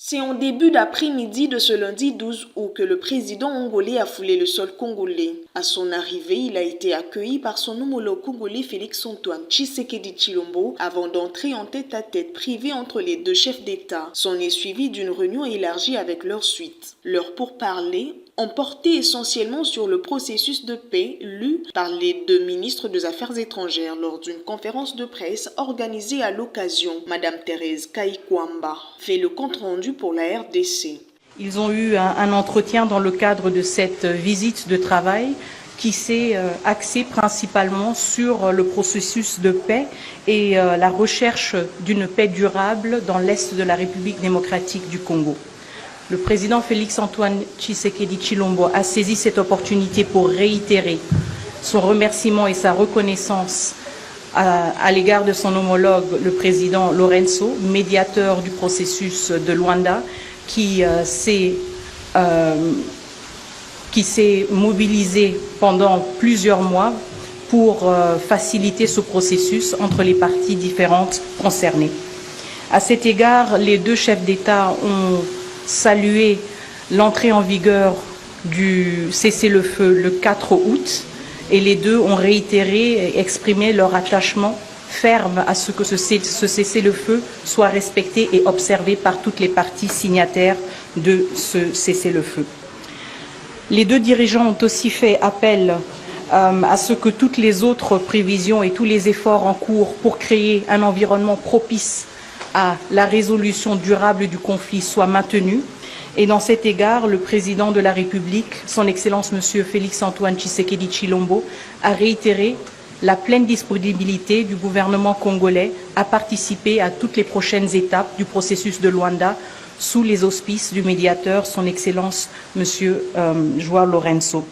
C'est en début d'après-midi de ce lundi 12 août que le président angolais a foulé le sol congolais. À son arrivée, il a été accueilli par son homologue congolais Félix-Antoine Tshisekedi Tshilombo avant d'entrer en tête-à-tête privé entre les deux chefs d'État. S'en est suivi d'une réunion élargie avec leur suite. Leurs pourparlers ont porté essentiellement sur le processus de paix lu par les deux ministres des Affaires étrangères lors d'une conférence de presse organisée à l'occasion. Madame Thérèse Kaikwamba fait le compte-rendu pour la RDC. Ils ont eu un entretien dans le cadre de cette visite de travail qui s'est axé principalement sur le processus de paix et la recherche d'une paix durable dans l'Est de la République démocratique du Congo. Le président Félix-Antoine Tshisekedi Tshilombo a saisi cette opportunité pour réitérer son remerciement et sa reconnaissance à l'égard de son homologue, le président Lorenzo, médiateur du processus de Luanda, qui s'est mobilisé pendant plusieurs mois pour faciliter ce processus entre les parties différentes concernées. À cet égard, les deux chefs d'État ont salué l'entrée en vigueur du cessez-le-feu le 4 août et les deux ont réitéré et exprimé leur attachement ferme à ce que ce cessez-le-feu soit respecté et observé par toutes les parties signataires de ce cessez-le-feu. Les deux dirigeants ont aussi fait appel à ce que toutes les autres prévisions et tous les efforts en cours pour créer un environnement propice à la résolution durable du conflit soient maintenus. Et dans cet égard, le président de la République, son Excellence Monsieur Félix-Antoine Tshisekedi Tshilombo, a réitéré la pleine disponibilité du gouvernement congolais à participer à toutes les prochaines étapes du processus de Luanda sous les auspices du médiateur, son Excellence Monsieur João Lorenzo.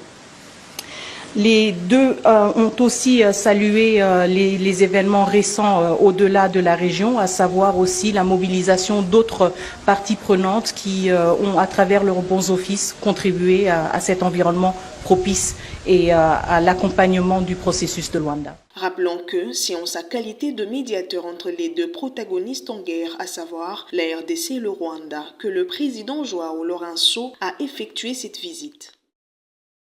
Les deux ont aussi salué les événements récents au-delà de la région, à savoir aussi la mobilisation d'autres parties prenantes qui ont, à travers leurs bons offices, contribué à cet environnement propice et à l'accompagnement du processus de Luanda. Rappelons que c'est en sa qualité de médiateur entre les deux protagonistes en guerre, à savoir la RDC et le Rwanda, que le président João Lorenzo a effectué cette visite.